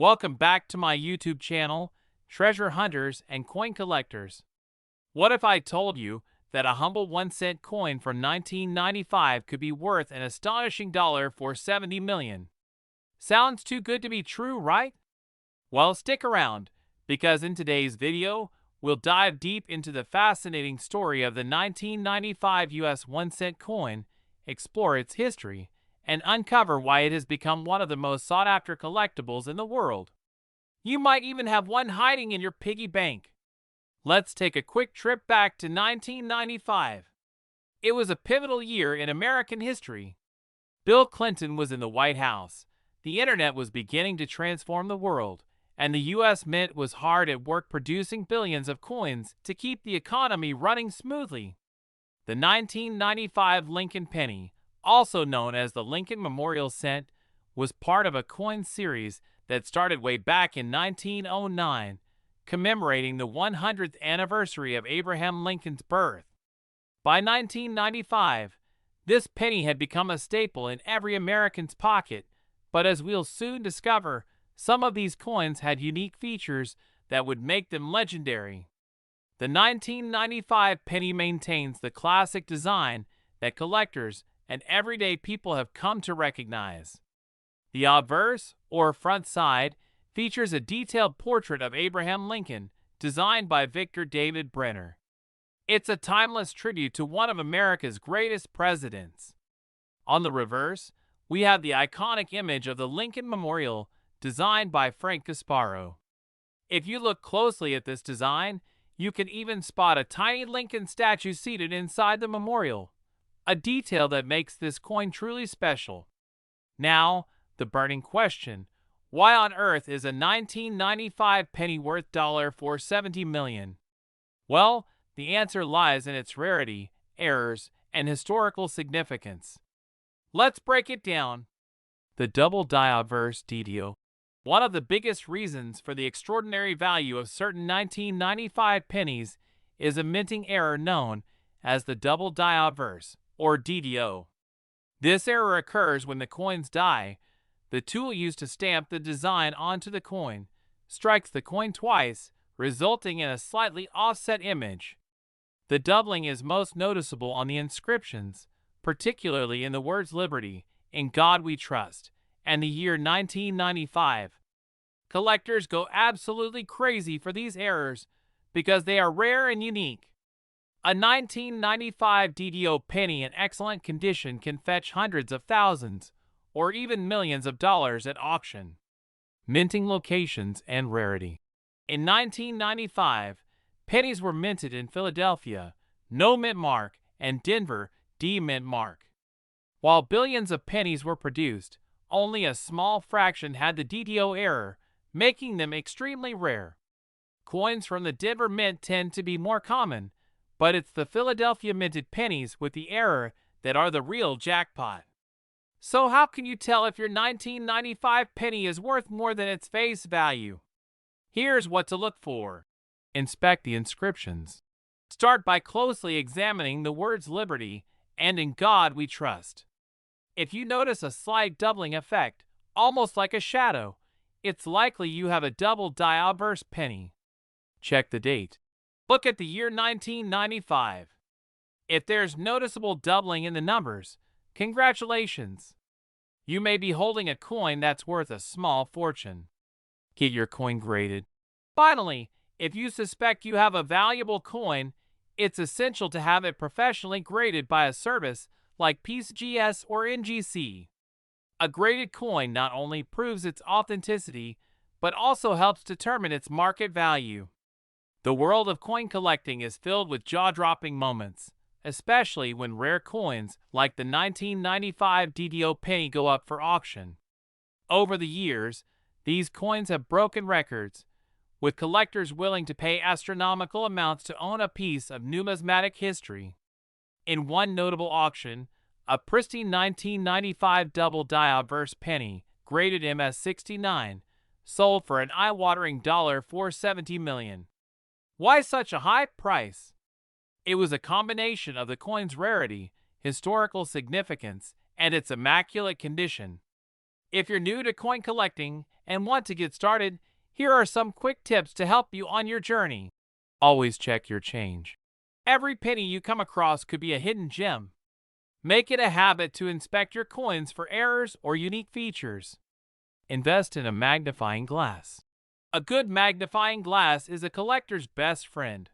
Welcome back to my YouTube channel, Treasure Hunters and Coin Collectors. What if I told you that a humble 1-cent coin from 1995 could be worth an astonishing $470 million? Sounds too good to be true, right? Well, stick around, because in today's video, we'll dive deep into the fascinating story of the 1995 US 1-cent coin, explore its history, and uncover why it has become one of the most sought-after collectibles in the world. You might even have one hiding in your piggy bank. Let's take a quick trip back to 1995. It was a pivotal year in American history. Bill Clinton was in the White House. The internet was beginning to transform the world, and the U.S. Mint was hard at work producing billions of coins to keep the economy running smoothly. The 1995 Lincoln penny, also known as the Lincoln Memorial Cent, was part of a coin series that started way back in 1909, commemorating the 100th anniversary of Abraham Lincoln's birth. By 1995, this penny had become a staple in every American's pocket, but as we'll soon discover, some of these coins had unique features that would make them legendary. The 1995 penny maintains the classic design that collectors and everyday people have come to recognize. The obverse, or front side, features a detailed portrait of Abraham Lincoln, designed by Victor David Brenner. It's a timeless tribute to one of America's greatest presidents. On the reverse, we have the iconic image of the Lincoln Memorial, designed by Frank Gasparo. If you look closely at this design, you can even spot a tiny Lincoln statue seated inside the memorial, a detail that makes this coin truly special. Now, the burning question: why on earth is a 1995 penny worth $470 million? Well, the answer lies in its rarity, errors, and historical significance. Let's break it down. The double die obverse DDO. One of the biggest reasons for the extraordinary value of certain 1995 pennies is a minting error known as the double die obverse, or DDO. This error occurs when the coin's die, the tool used to stamp the design onto the coin, strikes the coin twice, resulting in a slightly offset image. The doubling is most noticeable on the inscriptions, particularly in the words Liberty, In God We Trust, and the year 1995. Collectors go absolutely crazy for these errors because they are rare and unique. A 1995 DDO penny in excellent condition can fetch hundreds of thousands or even millions of dollars at auction. Minting locations and rarity. In 1995, pennies were minted in Philadelphia, no mint mark, and Denver, D mint mark. While billions of pennies were produced, only a small fraction had the DDO error, making them extremely rare. Coins from the Denver Mint tend to be more common, but it's the Philadelphia minted pennies with the error that are the real jackpot. So how can you tell if your 1995 penny is worth more than its face value? Here's what to look for. Inspect the inscriptions. Start by closely examining the words Liberty and In God We Trust. If you notice a slight doubling effect, almost like a shadow, it's likely you have a double die obverse penny. Check the date. Look at the year 1995. If there's noticeable doubling in the numbers, congratulations! You may be holding a coin that's worth a small fortune. Get your coin graded. Finally, if you suspect you have a valuable coin, it's essential to have it professionally graded by a service like PCGS or NGC. A graded coin not only proves its authenticity, but also helps determine its market value. The world of coin collecting is filled with jaw-dropping moments, especially when rare coins like the 1995 DDO penny go up for auction. Over the years, these coins have broken records, with collectors willing to pay astronomical amounts to own a piece of numismatic history. In one notable auction, a pristine 1995 double die obverse penny, graded MS69, sold for an eye-watering $470 million. Why such a high price? It was a combination of the coin's rarity, historical significance, and its immaculate condition. If you're new to coin collecting and want to get started, here are some quick tips to help you on your journey. Always check your change. Every penny you come across could be a hidden gem. Make it a habit to inspect your coins for errors or unique features. Invest in a magnifying glass. A good magnifying glass is a collector's best friend.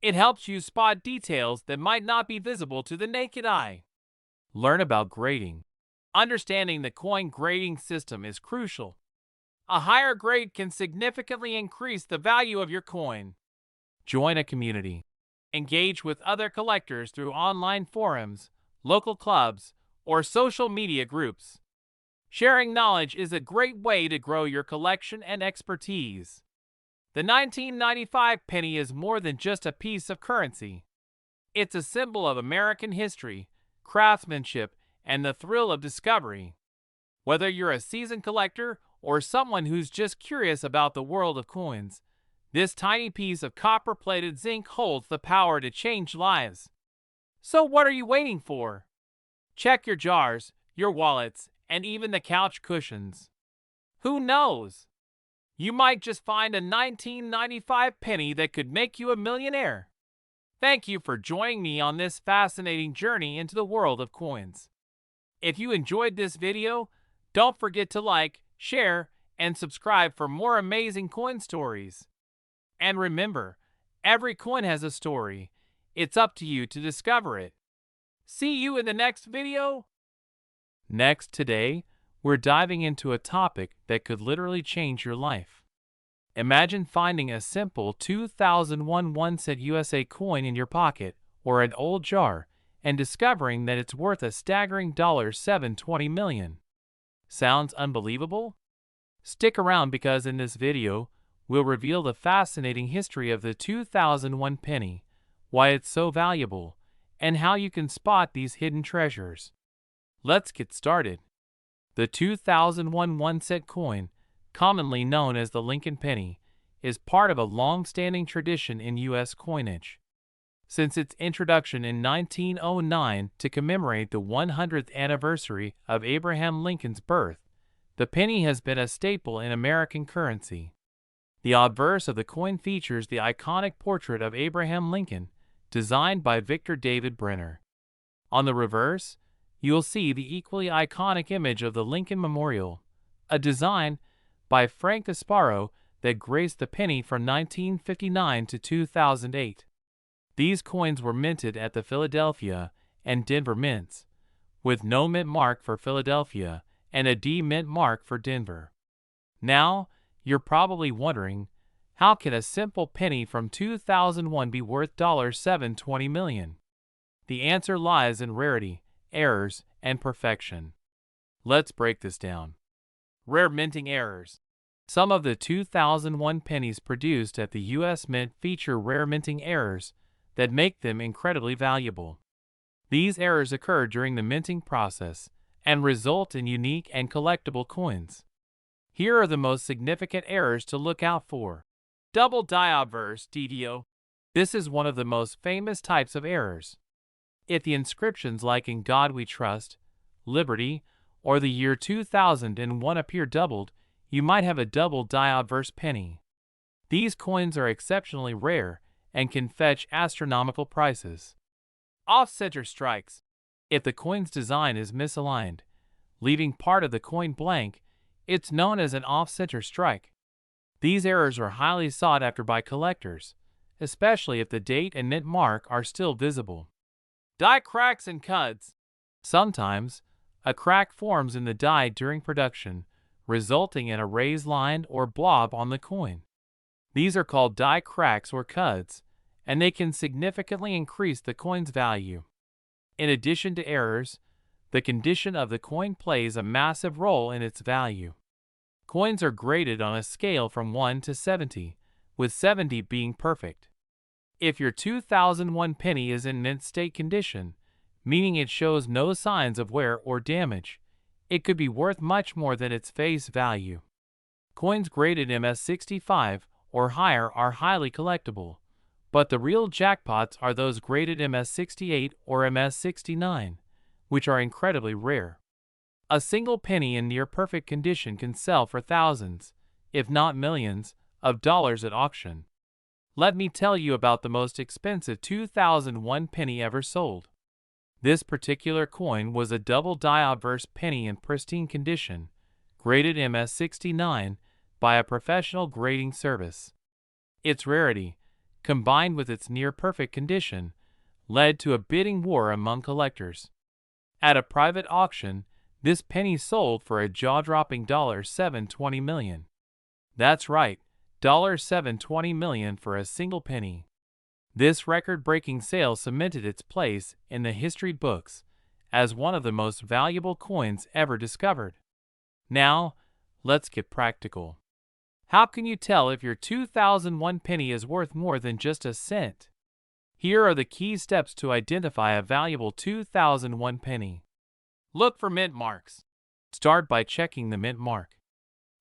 It helps you spot details that might not be visible to the naked eye. Learn about grading. Understanding the coin grading system is crucial. A higher grade can significantly increase the value of your coin. Join a community. Engage with other collectors through online forums, local clubs, or social media groups. Sharing knowledge is a great way to grow your collection and expertise. The 1995 penny is more than just a piece of currency. It's a symbol of American history, craftsmanship, and the thrill of discovery. Whether you're a seasoned collector or someone who's just curious about the world of coins, this tiny piece of copper-plated zinc holds the power to change lives. So what are you waiting for? Check your jars, your wallets, and even the couch cushions. Who knows? You might just find a 1995 penny that could make you a millionaire. Thank you for joining me on this fascinating journey into the world of coins. If you enjoyed this video, don't forget to like, share, and subscribe for more amazing coin stories. And remember, every coin has a story. It's up to you to discover it. See you in the next video. Next today, we're diving into a topic that could literally change your life. Imagine finding a simple 2001 1-cent USA coin in your pocket or an old jar and discovering that it's worth a staggering $720 million. Sounds unbelievable? Stick around because in this video, we'll reveal the fascinating history of the 2001 penny, why it's so valuable, and how you can spot these hidden treasures. Let's get started. The 2001 1-cent coin, commonly known as the Lincoln penny, is part of a long-standing tradition in U.S. coinage. Since its introduction in 1909 to commemorate the 100th anniversary of Abraham Lincoln's birth, the penny has been a staple in American currency. The obverse of the coin features the iconic portrait of Abraham Lincoln, designed by Victor David Brenner. On the reverse, you'll see the equally iconic image of the Lincoln Memorial, a design by Frank Gasparo that graced the penny from 1959 to 2008. These coins were minted at the Philadelphia and Denver mints, with no mint mark for Philadelphia and a D mint mark for Denver. Now, you're probably wondering, how can a simple penny from 2001 be worth $720 million? The answer lies in rarity, errors, and perfection. Let's break this down. Rare minting errors. Some of the 2001 pennies produced at the U.S. Mint feature rare minting errors that make them incredibly valuable. These errors occur during the minting process and result in unique and collectible coins. Here are the most significant errors to look out for. Double die obverse (DDO). This is one of the most famous types of errors. If the inscriptions like "In God We Trust," "Liberty," or "The Year 2001" appear doubled, you might have a double die obverse penny. These coins are exceptionally rare and can fetch astronomical prices. Off-center strikes. If the coin's design is misaligned, leaving part of the coin blank, it's known as an off-center strike. These errors are highly sought after by collectors, especially if the date and mint mark are still visible. Die cracks and cuts. Sometimes, a crack forms in the die during production, resulting in a raised line or blob on the coin. These are called die cracks or cuts, and they can significantly increase the coin's value. In addition to errors, the condition of the coin plays a massive role in its value. Coins are graded on a scale from 1 to 70, with 70 being perfect. If your 2001 penny is in mint state condition, meaning it shows no signs of wear or damage, it could be worth much more than its face value. Coins graded MS65 or higher are highly collectible, but the real jackpots are those graded MS68 or MS69, which are incredibly rare. A single penny in near-perfect condition can sell for thousands, if not millions, of dollars at auction. Let me tell you about the most expensive 2001 penny ever sold. This particular coin was a double die obverse penny in pristine condition, graded MS69 by a professional grading service. Its rarity, combined with its near-perfect condition, led to a bidding war among collectors. At a private auction, this penny sold for a jaw-dropping $720 million. That's right, $720 million for a single penny. This record-breaking sale cemented its place in the history books as one of the most valuable coins ever discovered. Now, let's get practical. How can you tell if your 2001 penny is worth more than just a cent? Here are the key steps to identify a valuable 2001 penny. Look for mint marks. Start by checking the mint mark.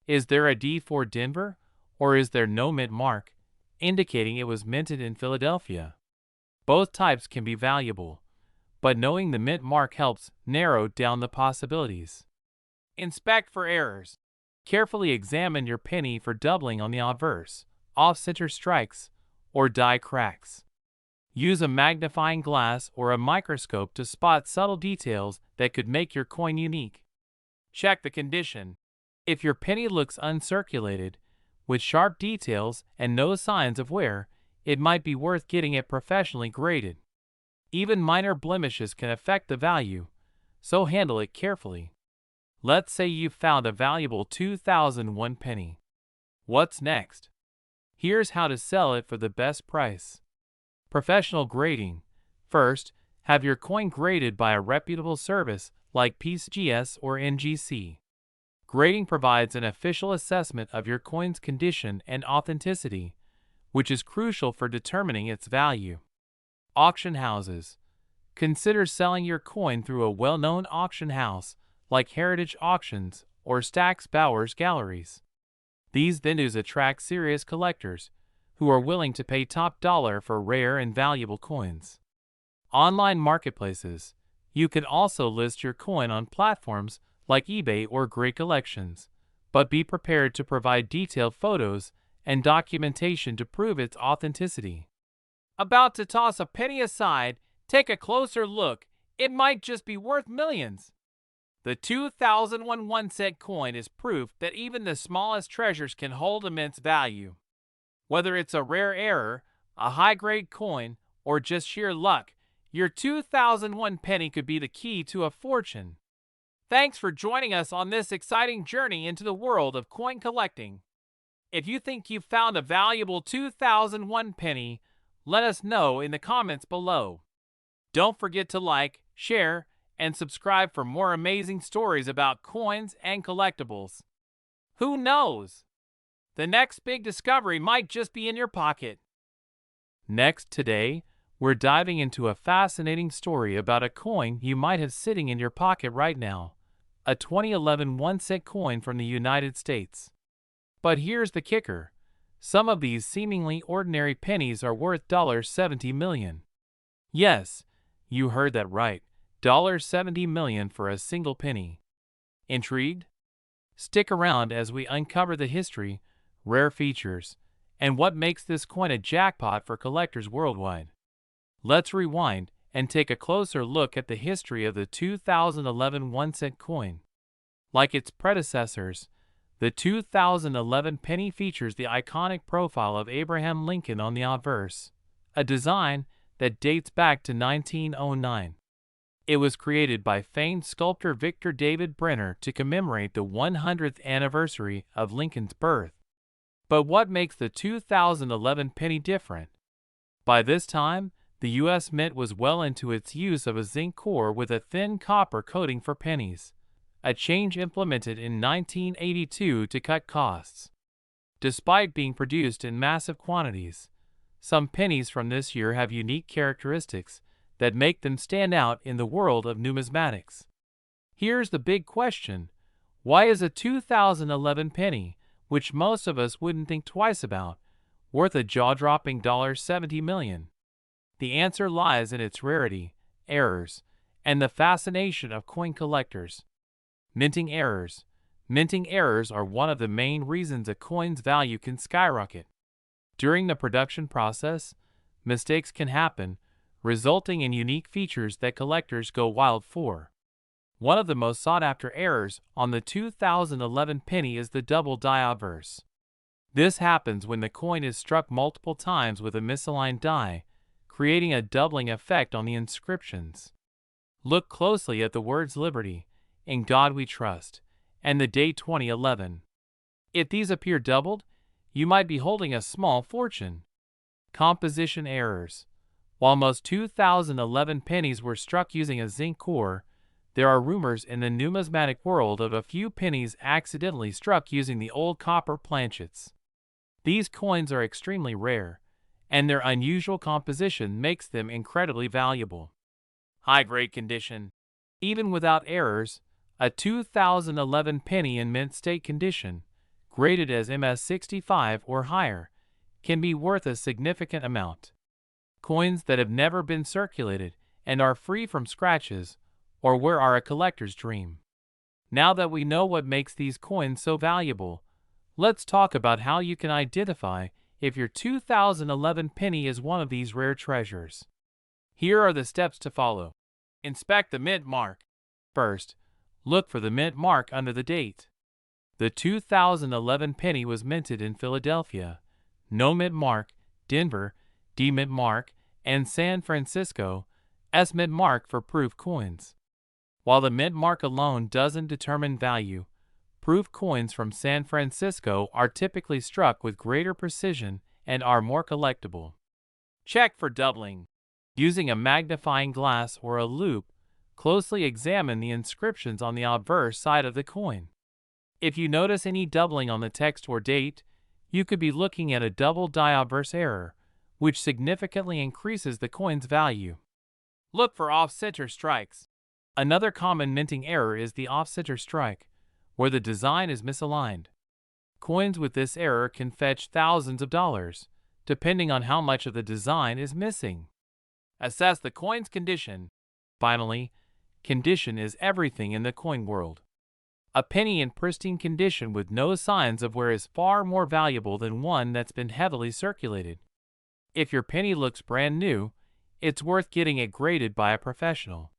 Is there a D for Denver, or is there no mint mark, indicating it was minted in Philadelphia? Both types can be valuable, but knowing the mint mark helps narrow down the possibilities. Inspect for errors. Carefully examine your penny for doubling on the obverse, off-center strikes, or die cracks. Use a magnifying glass or a microscope to spot subtle details that could make your coin unique. Check the condition. If your penny looks uncirculated, with sharp details and no signs of wear, it might be worth getting it professionally graded. Even minor blemishes can affect the value, so handle it carefully. Let's say you've found a valuable 2001 penny. What's next? Here's how to sell it for the best price. Professional grading. First, have your coin graded by a reputable service like PCGS or NGC. Grading provides an official assessment of your coin's condition and authenticity, which is crucial for determining its value. Auction houses. Consider selling your coin through a well-known auction house like Heritage Auctions or Stack's Bowers Galleries. These venues attract serious collectors who are willing to pay top dollar for rare and valuable coins. Online marketplaces. You can also list your coin on platforms like eBay or Great Collections, but be prepared to provide detailed photos and documentation to prove its authenticity. About to toss a penny aside, take a closer look. It might just be worth millions. The 2001 1-cent coin is proof that even the smallest treasures can hold immense value. Whether it's a rare error, a high-grade coin, or just sheer luck, your 2001 penny could be the key to a fortune. Thanks for joining us on this exciting journey into the world of coin collecting. If you think you've found a valuable 2001 penny, let us know in the comments below. Don't forget to like, share, and subscribe for more amazing stories about coins and collectibles. Who knows? The next big discovery might just be in your pocket. Next today, we're diving into a fascinating story about a coin you might have sitting in your pocket right now, a 2011 1-cent coin from the United States. But here's the kicker. Some of these seemingly ordinary pennies are worth $70 million. Yes, you heard that right, $70 million for a single penny. Intrigued? Stick around as we uncover the history, rare features, and what makes this coin a jackpot for collectors worldwide. Let's rewind and take a closer look at the history of the 2011 1-cent coin. Like its predecessors, the 2011 penny features the iconic profile of Abraham Lincoln on the obverse, a design that dates back to 1909. It was created by famed sculptor Victor David Brenner to commemorate the 100th anniversary of Lincoln's birth. But what makes the 2011 penny different? By this time, the U.S. Mint was well into its use of a zinc core with a thin copper coating for pennies, a change implemented in 1982 to cut costs. Despite being produced in massive quantities, some pennies from this year have unique characteristics that make them stand out in the world of numismatics. Here's the big question. Why is a 2011 penny, which most of us wouldn't think twice about, worth a jaw-dropping $70 million? The answer lies in its rarity, errors, and the fascination of coin collectors. Minting errors. Minting errors are one of the main reasons a coin's value can skyrocket. During the production process, mistakes can happen, resulting in unique features that collectors go wild for. One of the most sought-after errors on the 2011 penny is the double die obverse. This happens when the coin is struck multiple times with a misaligned die, creating a doubling effect on the inscriptions. Look closely at the words Liberty, In God We Trust, and the date 2011. If these appear doubled, you might be holding a small fortune. Composition errors. While most 2011 pennies were struck using a zinc core, there are rumors in the numismatic world of a few pennies accidentally struck using the old copper planchets. These coins are extremely rare, and their unusual composition makes them incredibly valuable. High-grade condition. Even without errors, a 2011 penny in mint state condition, graded as MS65 or higher, can be worth a significant amount. Coins that have never been circulated and are free from scratches or where are a collector's dream. Now that we know what makes these coins so valuable, let's talk about how you can identify if your 2011 penny is one of these rare treasures. Here are the steps to follow. Inspect the mint mark. First, look for the mint mark under the date. The 2011 penny was minted in Philadelphia, no mint mark, Denver, D mint mark, and San Francisco, S mint mark for proof coins. While the mint mark alone doesn't determine value, proof coins from San Francisco are typically struck with greater precision and are more collectible. Check for doubling. Using a magnifying glass or a loupe, closely examine the inscriptions on the obverse side of the coin. If you notice any doubling on the text or date, you could be looking at a double die obverse error, which significantly increases the coin's value. Look for off-center strikes. Another common minting error is the off-center strike, where the design is misaligned. Coins with this error can fetch thousands of dollars, depending on how much of the design is missing. Assess the coin's condition. Finally, condition is everything in the coin world. A penny in pristine condition with no signs of wear is far more valuable than one that's been heavily circulated. If your penny looks brand new, it's worth getting it graded by a professional.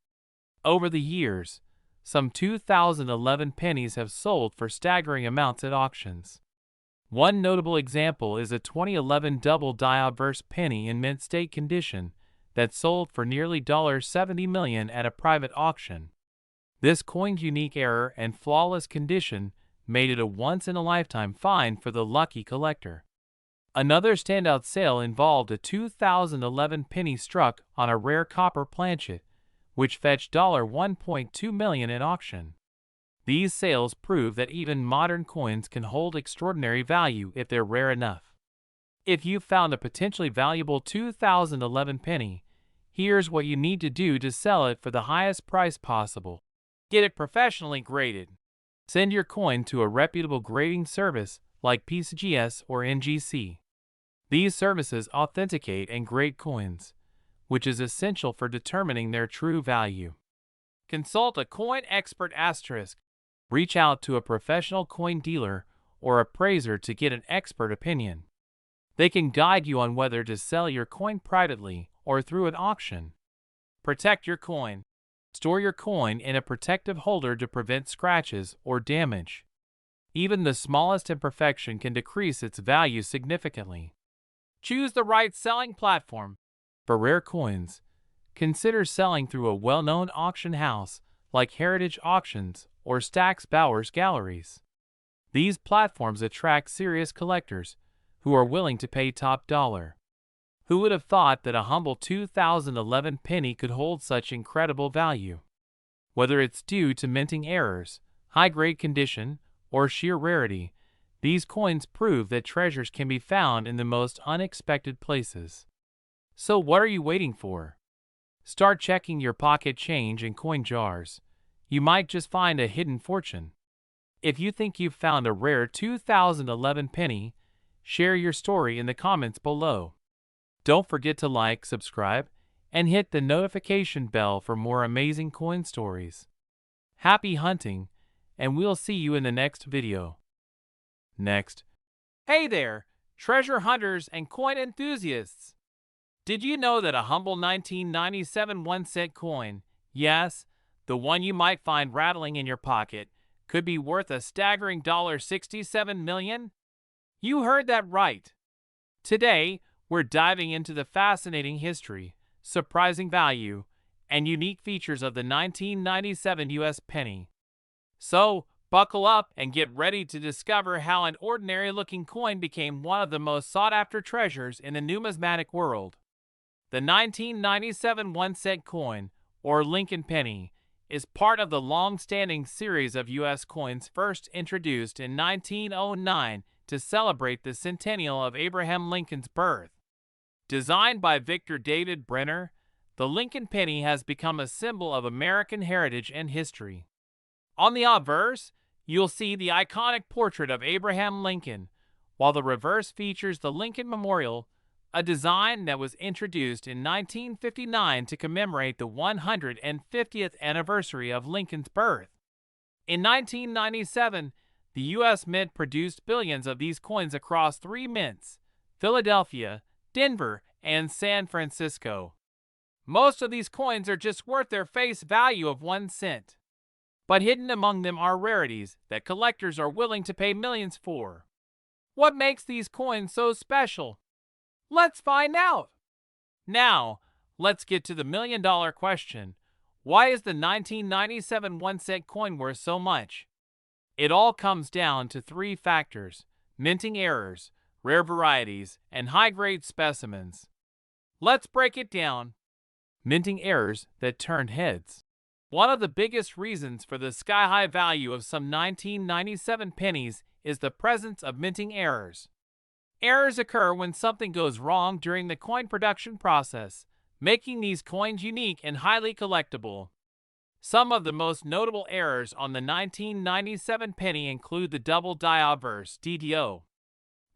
Over the years, some 2011 pennies have sold for staggering amounts at auctions. One notable example is a 2011 double die obverse penny in mint state condition that sold for nearly $70 million at a private auction. This coin's unique error and flawless condition made it a once-in-a-lifetime find for the lucky collector. Another standout sale involved a 2011 penny struck on a rare copper planchet, which fetched $1.2 million at auction. These sales prove that even modern coins can hold extraordinary value if they're rare enough. If you've found a potentially valuable 2011 penny, here's what you need to do to sell it for the highest price possible. Get it professionally graded. Send your coin to a reputable grading service like PCGS or NGC. These services authenticate and grade coins, which is essential for determining their true value. Consult a coin expert *. Reach out to a professional coin dealer or appraiser to get an expert opinion. They can guide you on whether to sell your coin privately or through an auction. Protect your coin. Store your coin in a protective holder to prevent scratches or damage. Even the smallest imperfection can decrease its value significantly. Choose the right selling platform. For rare coins, consider selling through a well-known auction house like Heritage Auctions or Stack's Bowers Galleries. These platforms attract serious collectors who are willing to pay top dollar. Who would have thought that a humble 2011 penny could hold such incredible value? Whether it's due to minting errors, high-grade condition, or sheer rarity, these coins prove that treasures can be found in the most unexpected places. So what are you waiting for? Start checking your pocket change and coin jars. You might just find a hidden fortune. If you think you've found a rare 2011 penny, share your story in the comments below. Don't forget to like, subscribe, and hit the notification bell for more amazing coin stories. Happy hunting, and we'll see you in the next video. Next. Hey there, treasure hunters and coin enthusiasts! Did you know that a humble 1997 1-cent coin, yes, the one you might find rattling in your pocket, could be worth a staggering $67 million? You heard that right. Today, we're diving into the fascinating history, surprising value, and unique features of the 1997 U.S. penny. So, buckle up and get ready to discover how an ordinary-looking coin became one of the most sought-after treasures in the numismatic world. The 1997 1-cent coin, or Lincoln penny, is part of the long-standing series of U.S. coins first introduced in 1909 to celebrate the centennial of Abraham Lincoln's birth. Designed by Victor David Brenner, the Lincoln penny has become a symbol of American heritage and history. On the obverse, you'll see the iconic portrait of Abraham Lincoln, while the reverse features the Lincoln Memorial, a design that was introduced in 1959 to commemorate the 150th anniversary of Lincoln's birth. In 1997, the U.S. Mint produced billions of these coins across 3 mints: Philadelphia, Denver, and San Francisco. Most of these coins are just worth their face value of 1 cent. But hidden among them are rarities that collectors are willing to pay millions for. What makes these coins so special? Let's find out! Now, let's get to the million-dollar question. Why is the 1997 1-cent coin worth so much? It all comes down to 3 factors: minting errors, rare varieties, and high-grade specimens. Let's break it down. Minting errors that turned heads. One of the biggest reasons for the sky-high value of some 1997 pennies is the presence of minting errors. Errors occur when something goes wrong during the coin production process, making these coins unique and highly collectible. Some of the most notable errors on the 1997 penny include the double die obverse (DDO).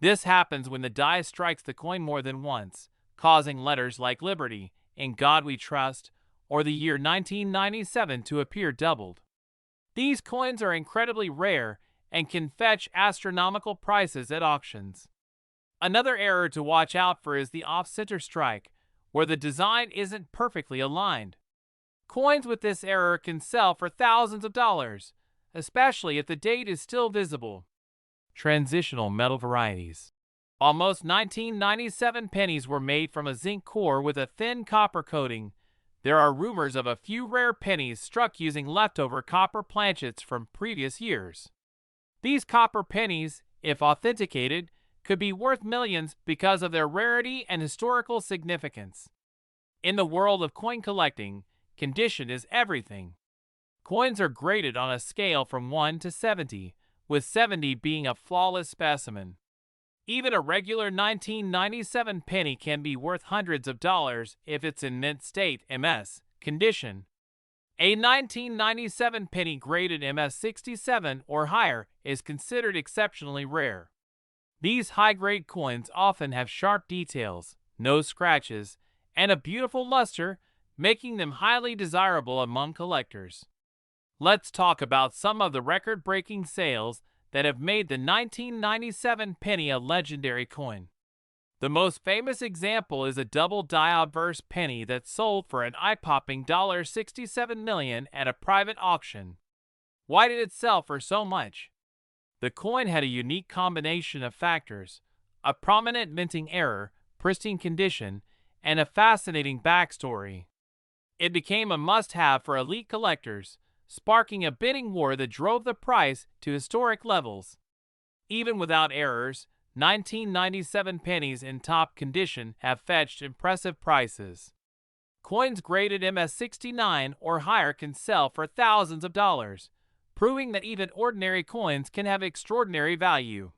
This happens when the die strikes the coin more than once, causing letters like Liberty, In God We Trust, or the year 1997 to appear doubled. These coins are incredibly rare and can fetch astronomical prices at auctions. Another error to watch out for is the off-center strike, where the design isn't perfectly aligned. Coins with this error can sell for thousands of dollars, especially if the date is still visible. Transitional metal varieties. While most 1997 pennies were made from a zinc core with a thin copper coating, there are rumors of a few rare pennies struck using leftover copper planchets from previous years. These copper pennies, if authenticated, could be worth millions because of their rarity and historical significance. In the world of coin collecting, condition is everything. Coins are graded on a scale from 1 to 70, with 70 being a flawless specimen. Even a regular 1997 penny can be worth hundreds of dollars if it's in mint state (MS) condition. A 1997 penny graded MS 67 or higher is considered exceptionally rare. These high-grade coins often have sharp details, no scratches, and a beautiful luster, making them highly desirable among collectors. Let's talk about some of the record-breaking sales that have made the 1997 penny a legendary coin. The most famous example is a double die obverse penny that sold for an eye-popping $67 million at a private auction. Why did it sell for so much? The coin had a unique combination of factors: a prominent minting error, pristine condition, and a fascinating backstory. It became a must-have for elite collectors, sparking a bidding war that drove the price to historic levels. Even without errors, 1997 pennies in top condition have fetched impressive prices. Coins graded MS69 or higher can sell for thousands of dollars, proving that even ordinary coins can have extraordinary value.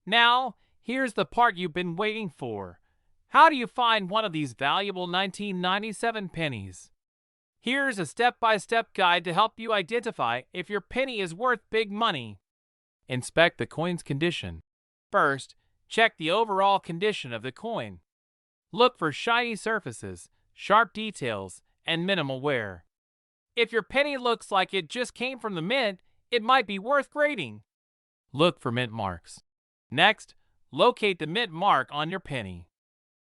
Now, here's the part you've been waiting for. How do you find one of these valuable 1997 pennies? Here's a step-by-step guide to help you identify if your penny is worth big money. Inspect the coin's condition. First, check the overall condition of the coin. Look for shiny surfaces, sharp details, and minimal wear. If your penny looks like it just came from the mint, it might be worth grading. Look for mint marks. Next, locate the mint mark on your penny.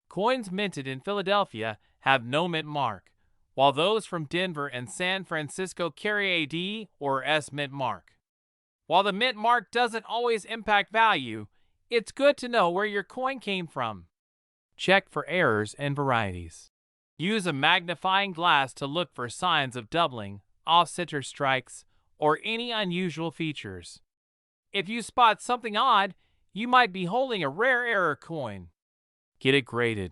Coins minted in Philadelphia have no mint mark, while those from Denver and San Francisco carry a D or S mint mark. While the mint mark doesn't always impact value, it's good to know where your coin came from. Check for errors and varieties. Use a magnifying glass to look for signs of doubling, off-center strikes, or any unusual features. If you spot something odd, you might be holding a rare error coin. Get it graded.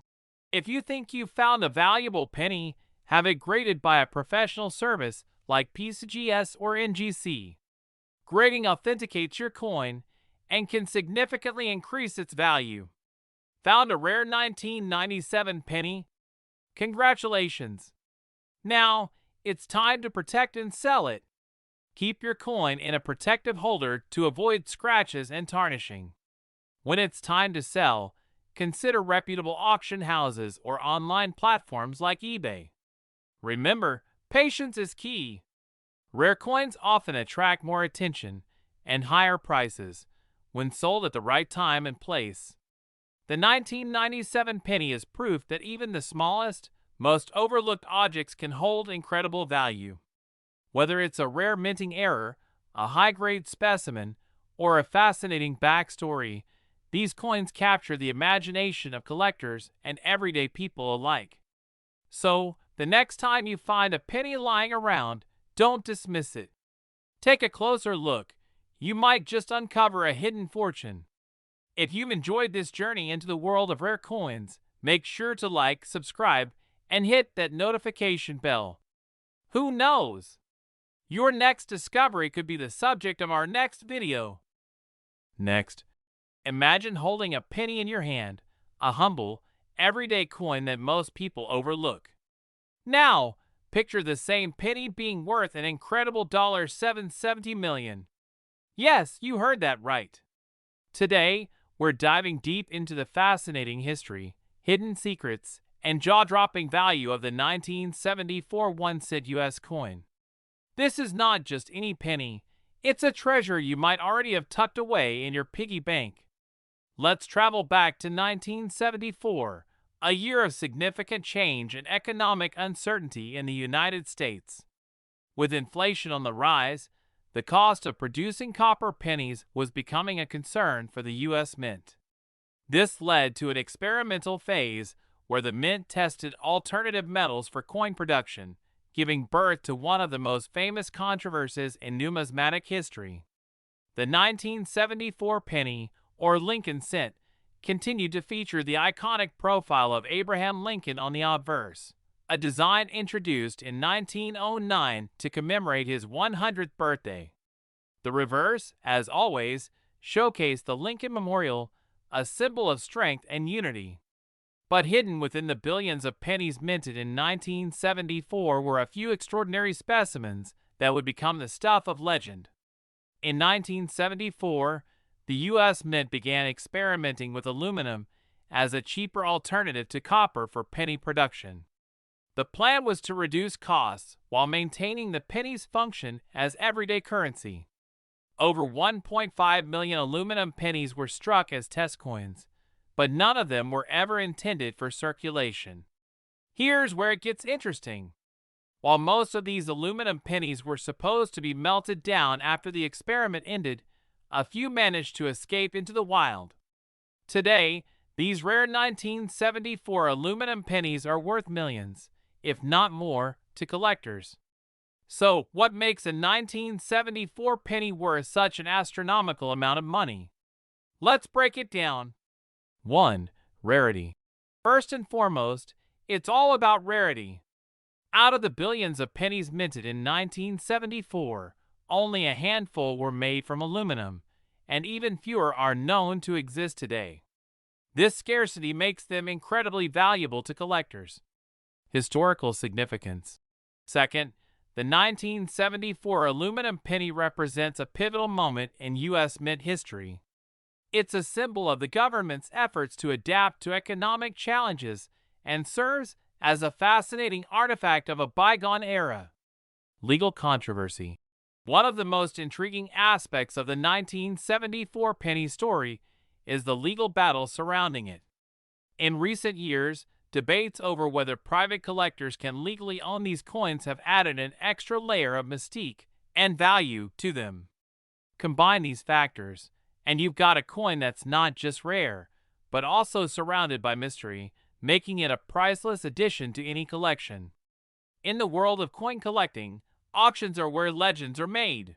If you think you've found a valuable penny, have it graded by a professional service like PCGS or NGC. Grading authenticates your coin and can significantly increase its value. Found a rare 1997 penny? Congratulations! Now, it's time to protect and sell it. Keep your coin in a protective holder to avoid scratches and tarnishing. When it's time to sell, consider reputable auction houses or online platforms like eBay. Remember, patience is key. Rare coins often attract more attention and higher prices when sold at the right time and place. The 1997 penny is proof that even the smallest, most overlooked objects can hold incredible value. Whether it's a rare minting error, a high-grade specimen, or a fascinating backstory, these coins capture the imagination of collectors and everyday people alike. So, the next time you find a penny lying around, don't dismiss it. Take a closer look. You might just uncover a hidden fortune. If you've enjoyed this journey into the world of rare coins, make sure to like, subscribe, and hit that notification bell. Who knows? Your next discovery could be the subject of our next video. Next, imagine holding a penny in your hand, a humble, everyday coin that most people overlook. Now, picture the same penny being worth an incredible $770 million. Yes, you heard that right. Today, we're diving deep into the fascinating history, hidden secrets, and jaw-dropping value of the 1974 1-cent U.S. coin. This is not just any penny, it's a treasure you might already have tucked away in your piggy bank. Let's travel back to 1974, a year of significant change and economic uncertainty in the United States. With inflation on the rise, the cost of producing copper pennies was becoming a concern for the U.S. Mint. This led to an experimental phase where the Mint tested alternative metals for coin production, giving birth to one of the most famous controversies in numismatic history. The 1974 penny, or Lincoln cent, continued to feature the iconic profile of Abraham Lincoln on the obverse, a design introduced in 1909 to commemorate his 100th birthday. The reverse, as always, showcased the Lincoln Memorial, a symbol of strength and unity. But hidden within the billions of pennies minted in 1974 were a few extraordinary specimens that would become the stuff of legend. In 1974, the U.S. Mint began experimenting with aluminum as a cheaper alternative to copper for penny production. The plan was to reduce costs while maintaining the penny's function as everyday currency. Over 1.5 million aluminum pennies were struck as test coins, but none of them were ever intended for circulation. Here's where it gets interesting. While most of these aluminum pennies were supposed to be melted down after the experiment ended, a few managed to escape into the wild. Today, these rare 1974 aluminum pennies are worth millions, if not more, to collectors. So, what makes a 1974 penny worth such an astronomical amount of money? Let's break it down. 1. Rarity. First and foremost, it's all about rarity. Out of the billions of pennies minted in 1974, only a handful were made from aluminum, and even fewer are known to exist today. This scarcity makes them incredibly valuable to collectors. Historical significance. Second, the 1974 aluminum penny represents a pivotal moment in U.S. Mint history. It's a symbol of the government's efforts to adapt to economic challenges and serves as a fascinating artifact of a bygone era. Legal controversy. One of the most intriguing aspects of the 1974 penny story is the legal battle surrounding it. In recent years, debates over whether private collectors can legally own these coins have added an extra layer of mystique and value to them. Combine these factors, and you've got a coin that's not just rare, but also surrounded by mystery, making it a priceless addition to any collection. In the world of coin collecting, auctions are where legends are made.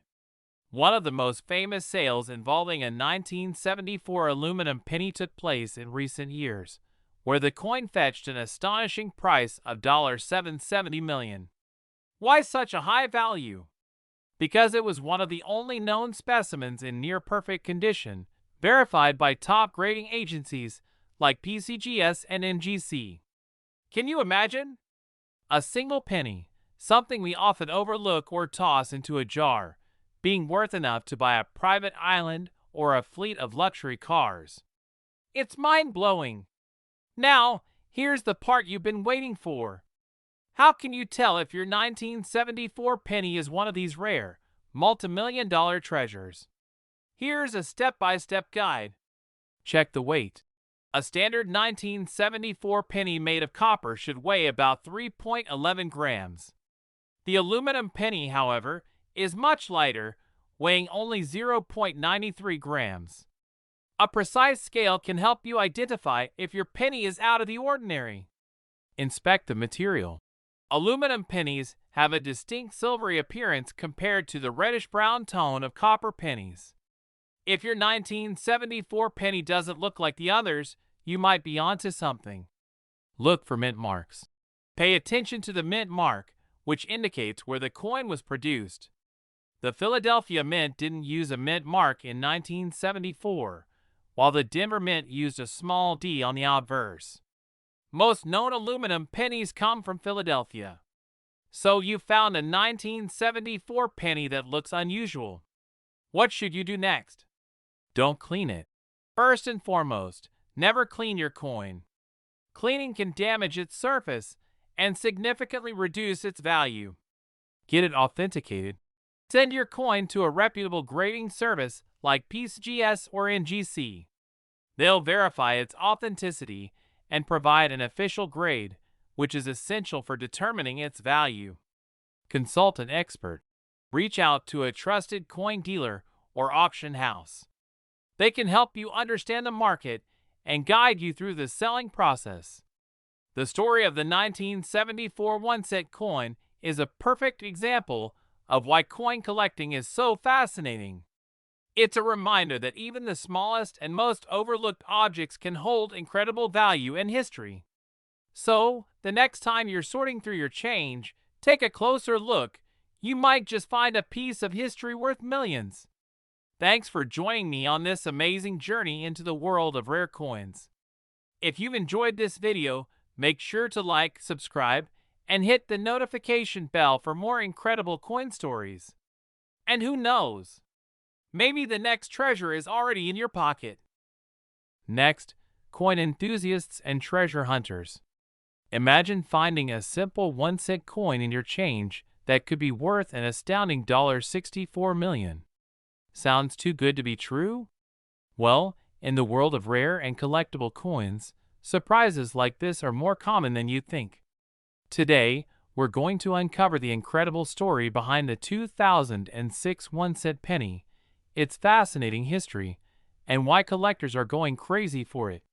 One of the most famous sales involving a 1974 aluminum penny took place in recent years, where the coin fetched an astonishing price of $770 million. Why such a high value? Because it was one of the only known specimens in near-perfect condition, verified by top grading agencies like PCGS and NGC. Can you imagine? A single penny, something we often overlook or toss into a jar, being worth enough to buy a private island or a fleet of luxury cars. It's mind-blowing. Now, here's the part you've been waiting for. How can you tell if your 1974 penny is one of these rare, multi-million-dollar treasures? Here's a step-by-step guide. Check the weight. A standard 1974 penny made of copper should weigh about 3.11 grams. The aluminum penny, however, is much lighter, weighing only 0.93 grams. A precise scale can help you identify if your penny is out of the ordinary. Inspect the material. Aluminum pennies have a distinct silvery appearance compared to the reddish-brown tone of copper pennies. If your 1974 penny doesn't look like the others, you might be onto something. Look for mint marks. Pay attention to the mint mark, which indicates where the coin was produced. The Philadelphia Mint didn't use a mint mark in 1974, while the Denver Mint used a small d on the obverse. Most known aluminum pennies come from Philadelphia. So you found a 1974 penny that looks unusual. What should you do next? Don't clean it. First and foremost, never clean your coin. Cleaning can damage its surface and significantly reduce its value. Get it authenticated. Send your coin to a reputable grading service like PCGS or NGC. They'll verify its authenticity and provide an official grade, which is essential for determining its value. Consult an expert. Reach out to a trusted coin dealer or auction house. They can help you understand the market and guide you through the selling process. The story of the 1974 1-cent coin is a perfect example of why coin collecting is so fascinating. It's a reminder that even the smallest and most overlooked objects can hold incredible value and history. So, the next time you're sorting through your change, take a closer look. You might just find a piece of history worth millions. Thanks for joining me on this amazing journey into the world of rare coins. If you've enjoyed this video, make sure to like, subscribe, and hit the notification bell for more incredible coin stories. And who knows? Maybe the next treasure is already in your pocket. Next, coin enthusiasts and treasure hunters. Imagine finding a simple 1-cent coin in your change that could be worth an astounding $64 million. Sounds too good to be true? Well, in the world of rare and collectible coins, surprises like this are more common than you'd think. Today, we're going to uncover the incredible story behind the 2006 1-cent penny, its fascinating history, and why collectors are going crazy for it.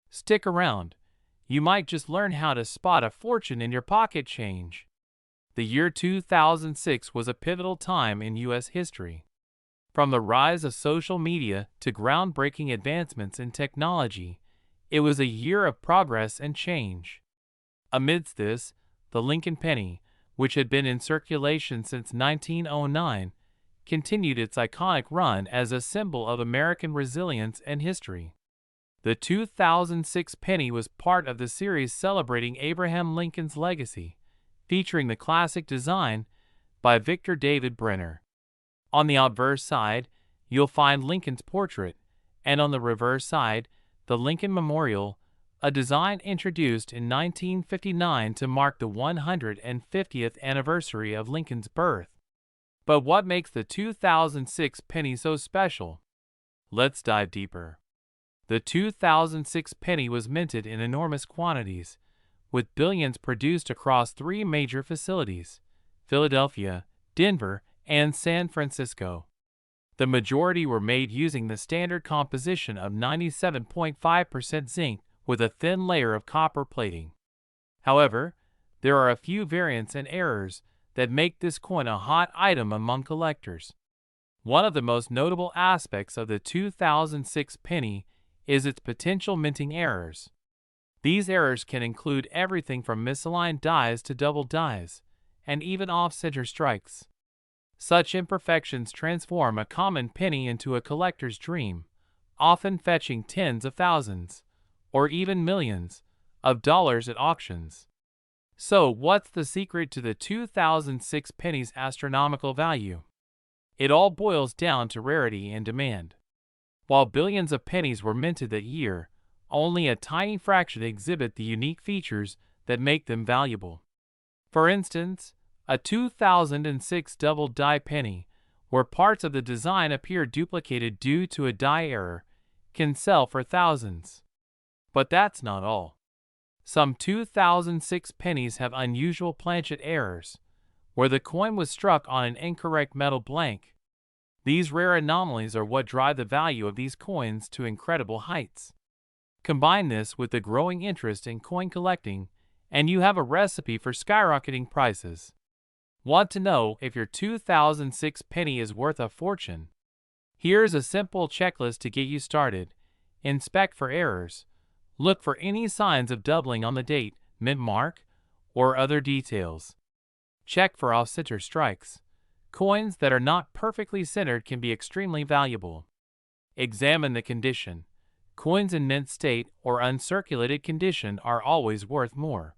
Stick around. You might just learn how to spot a fortune in your pocket change. The year 2006 was a pivotal time in U.S. history. From the rise of social media to groundbreaking advancements in technology, it was a year of progress and change. Amidst this, the Lincoln penny, which had been in circulation since 1909, continued its iconic run as a symbol of American resilience and history. The 2006 penny was part of the series celebrating Abraham Lincoln's legacy, featuring the classic design by Victor David Brenner. On the obverse side, you'll find Lincoln's portrait, and on the reverse side, the Lincoln Memorial, a design introduced in 1959 to mark the 150th anniversary of Lincoln's birth. But what makes the 2006 penny so special? Let's dive deeper. The 2006 penny was minted in enormous quantities, with billions produced across three major facilities: Philadelphia, Denver, and San Francisco. The majority were made using the standard composition of 97.5% zinc with a thin layer of copper plating. However, there are a few variants and errors that make this coin a hot item among collectors. One of the most notable aspects of the 2006 penny is its potential minting errors. These errors can include everything from misaligned dies to double dies, and even off-center strikes. Such imperfections transform a common penny into a collector's dream, often fetching tens of thousands, or even millions, of dollars at auctions. So, what's the secret to the 2006 penny's astronomical value? It all boils down to rarity and demand. While billions of pennies were minted that year, only a tiny fraction exhibit the unique features that make them valuable. For instance, a 2006 double die penny, where parts of the design appear duplicated due to a die error, can sell for thousands. But that's not all. Some 2006 pennies have unusual planchet errors, where the coin was struck on an incorrect metal blank. These rare anomalies are what drive the value of these coins to incredible heights. Combine this with the growing interest in coin collecting, and you have a recipe for skyrocketing prices. Want to know if your 2006 penny is worth a fortune? Here's a simple checklist to get you started. Inspect for errors. Look for any signs of doubling on the date, mint mark, or other details. Check for off-center strikes. Coins that are not perfectly centered can be extremely valuable. Examine the condition. Coins in mint state or uncirculated condition are always worth more.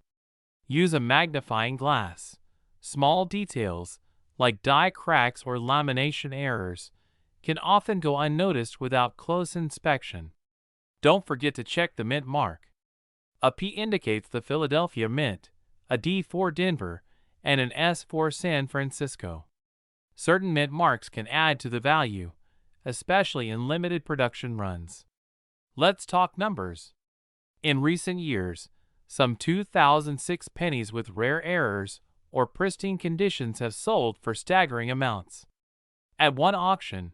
Use a magnifying glass. Small details, like die cracks or lamination errors, can often go unnoticed without close inspection. Don't forget to check the mint mark. A P indicates the Philadelphia Mint, a D for Denver, and an S for San Francisco. Certain mint marks can add to the value, especially in limited production runs. Let's talk numbers. In recent years, some 2006 pennies with rare errors or pristine conditions have sold for staggering amounts. At one auction,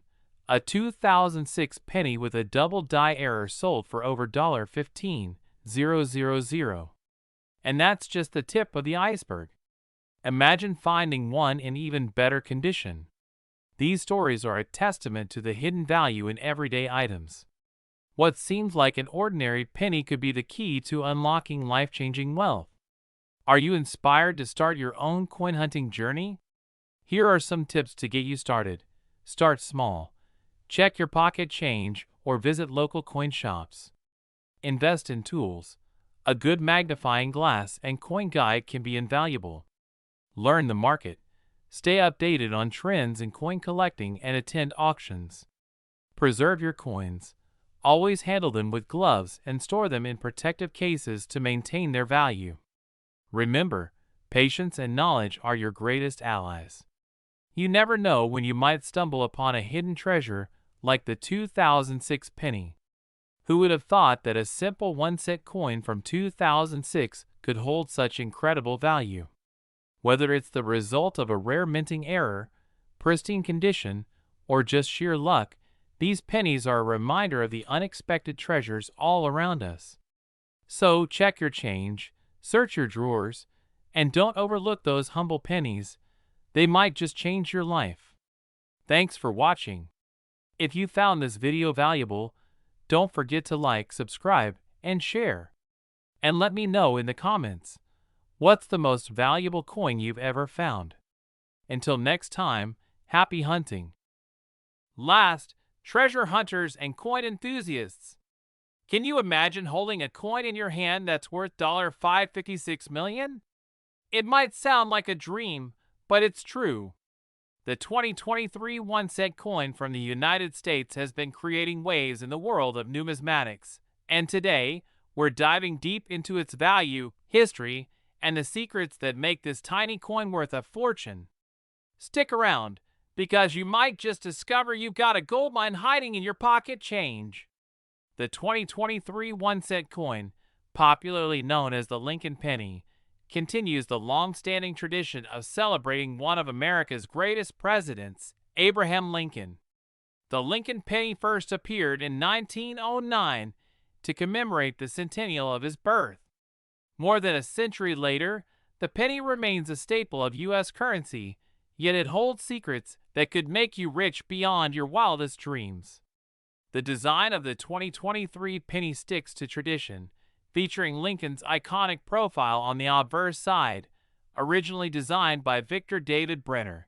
a 2006 penny with a double die error sold for over $15,000. And that's just the tip of the iceberg. Imagine finding one in even better condition. These stories are a testament to the hidden value in everyday items. What seems like an ordinary penny could be the key to unlocking life-changing wealth. Are you inspired to start your own coin hunting journey? Here are some tips to get you started. Start small. Check your pocket change or visit local coin shops. Invest in tools. A good magnifying glass and coin guide can be invaluable. Learn the market. Stay updated on trends in coin collecting and attend auctions. Preserve your coins. Always handle them with gloves and store them in protective cases to maintain their value. Remember, patience and knowledge are your greatest allies. You never know when you might stumble upon a hidden treasure like the 2006 penny. Who would have thought that a simple 1-cent coin from 2006 could hold such incredible value? Whether it's the result of a rare minting error, pristine condition, or just sheer luck, these pennies are a reminder of the unexpected treasures all around us. So check your change, search your drawers, and don't overlook those humble pennies. They might just change your life. Thanks for watching. If you found this video valuable, don't forget to like, subscribe, and share. And let me know in the comments, what's the most valuable coin you've ever found? Until next time, happy hunting. Last, treasure hunters and coin enthusiasts. Can you imagine holding a coin in your hand that's worth $556 million? It might sound like a dream, but it's true. The 2023 1-cent coin from the United States has been creating waves in the world of numismatics, and today, we're diving deep into its value, history, and the secrets that make this tiny coin worth a fortune. Stick around, because you might just discover you've got a gold mine hiding in your pocket change. The 2023 1-cent coin, popularly known as the Lincoln penny, continues the long-standing tradition of celebrating one of America's greatest presidents, Abraham Lincoln. The Lincoln penny first appeared in 1909 to commemorate the centennial of his birth. More than a century later, the penny remains a staple of U.S. currency, yet it holds secrets that could make you rich beyond your wildest dreams. The design of the 2023 penny sticks to tradition, featuring Lincoln's iconic profile on the obverse side, originally designed by Victor David Brenner.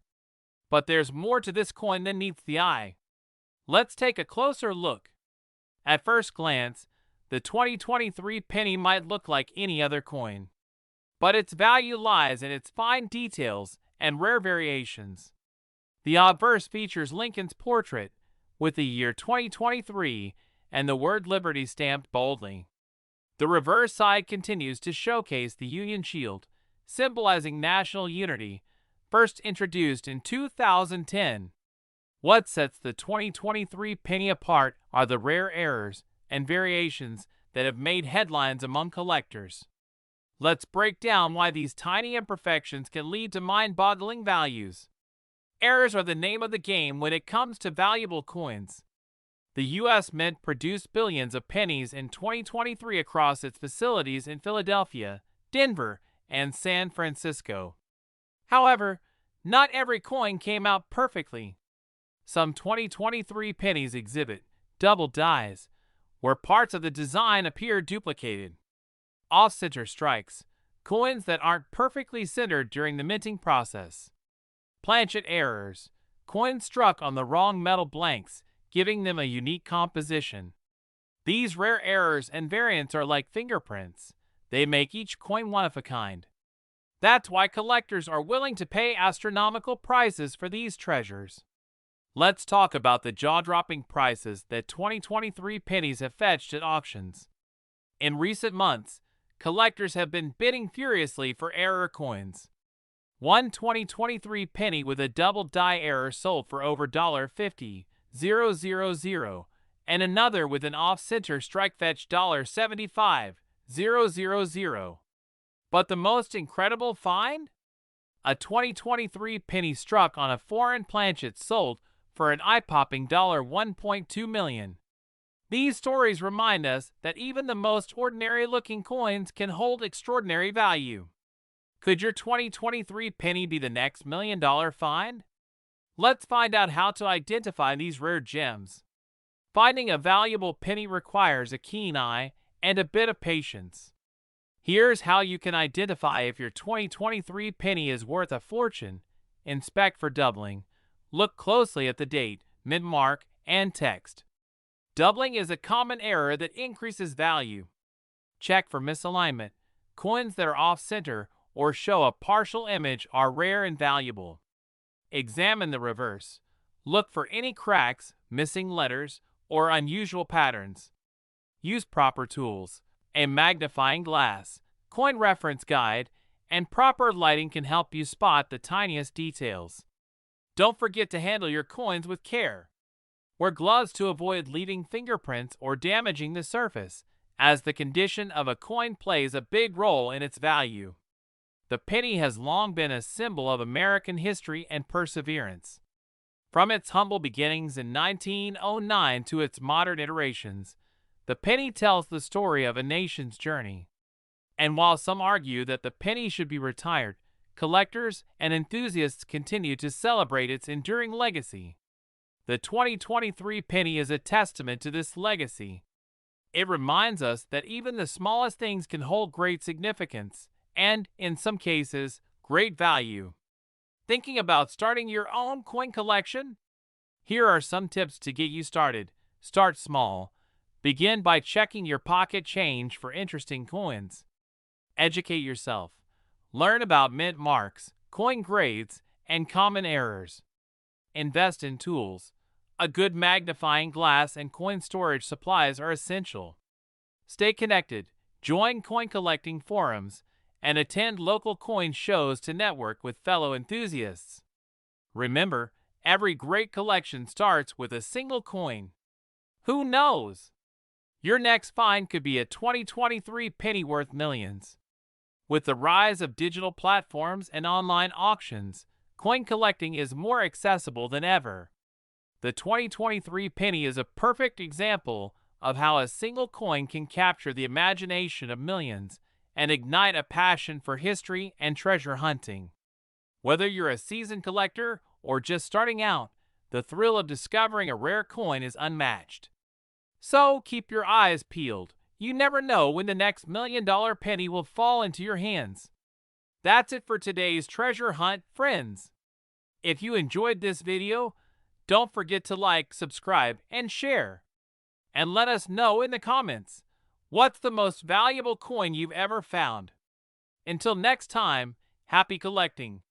But there's more to this coin than meets the eye. Let's take a closer look. At first glance, the 2023 penny might look like any other coin, but its value lies in its fine details and rare variations. The obverse features Lincoln's portrait, with the year 2023 and the word Liberty stamped boldly. The reverse side continues to showcase the Union Shield, symbolizing national unity, first introduced in 2010. What sets the 2023 penny apart are the rare errors and variations that have made headlines among collectors. Let's break down why these tiny imperfections can lead to mind-boggling values. Errors are the name of the game when it comes to valuable coins. The U.S. Mint produced billions of pennies in 2023 across its facilities in Philadelphia, Denver, and San Francisco. However, not every coin came out perfectly. Some 2023 pennies exhibit double dies, where parts of the design appear duplicated. Off-center strikes, coins that aren't perfectly centered during the minting process. Planchet errors, coins struck on the wrong metal blanks, giving them a unique composition. These rare errors and variants are like fingerprints. They make each coin one of a kind. That's why collectors are willing to pay astronomical prices for these treasures. Let's talk about the jaw-dropping prices that 2023 pennies have fetched at auctions. In recent months, collectors have been bidding furiously for error coins. One 2023 penny with a double die error sold for over $50,000, and another with an off-center strike fetched $75,000. But the most incredible find? A 2023 penny struck on a foreign planchet sold for an eye-popping $1.2 million. These stories remind us that even the most ordinary-looking coins can hold extraordinary value. Could your 2023 penny be the next $1 million find? Let's find out how to identify these rare gems. Finding a valuable penny requires a keen eye and a bit of patience. Here's how you can identify if your 2023 penny is worth a fortune. Inspect for doubling. Look closely at the date, mint mark, and text. Doubling is a common error that increases value. Check for misalignment. Coins that are off-center or show a partial image are rare and valuable. Examine the reverse. Look for any cracks, missing letters, or unusual patterns. Use proper tools. A magnifying glass, coin reference guide, and proper lighting can help you spot the tiniest details. Don't forget to handle your coins with care. Wear gloves to avoid leaving fingerprints or damaging the surface, as the condition of a coin plays a big role in its value. The penny has long been a symbol of American history and perseverance. From its humble beginnings in 1909 to its modern iterations, the penny tells the story of a nation's journey. And while some argue that the penny should be retired, collectors and enthusiasts continue to celebrate its enduring legacy. The 2023 penny is a testament to this legacy. It reminds us that even the smallest things can hold great significance and, in some cases, great value. Thinking about starting your own coin collection? Here are some tips to get you started. Start small. Begin by checking your pocket change for interesting coins. Educate yourself. Learn about mint marks, coin grades, and common errors. Invest in tools. A good magnifying glass and coin storage supplies are essential. Stay connected. Join coin collecting forums and attend local coin shows to network with fellow enthusiasts. Remember, every great collection starts with a single coin. Who knows? Your next find could be a 2023 penny worth millions. With the rise of digital platforms and online auctions, coin collecting is more accessible than ever. The 2023 penny is a perfect example of how a single coin can capture the imagination of millions and ignite a passion for history and treasure hunting. Whether you're a seasoned collector or just starting out, the thrill of discovering a rare coin is unmatched. So keep your eyes peeled. You never know when the next $1 million penny will fall into your hands. That's it for today's treasure hunt, friends. If you enjoyed this video, don't forget to like, subscribe, and share. And let us know in the comments, what's the most valuable coin you've ever found? Until next time, happy collecting.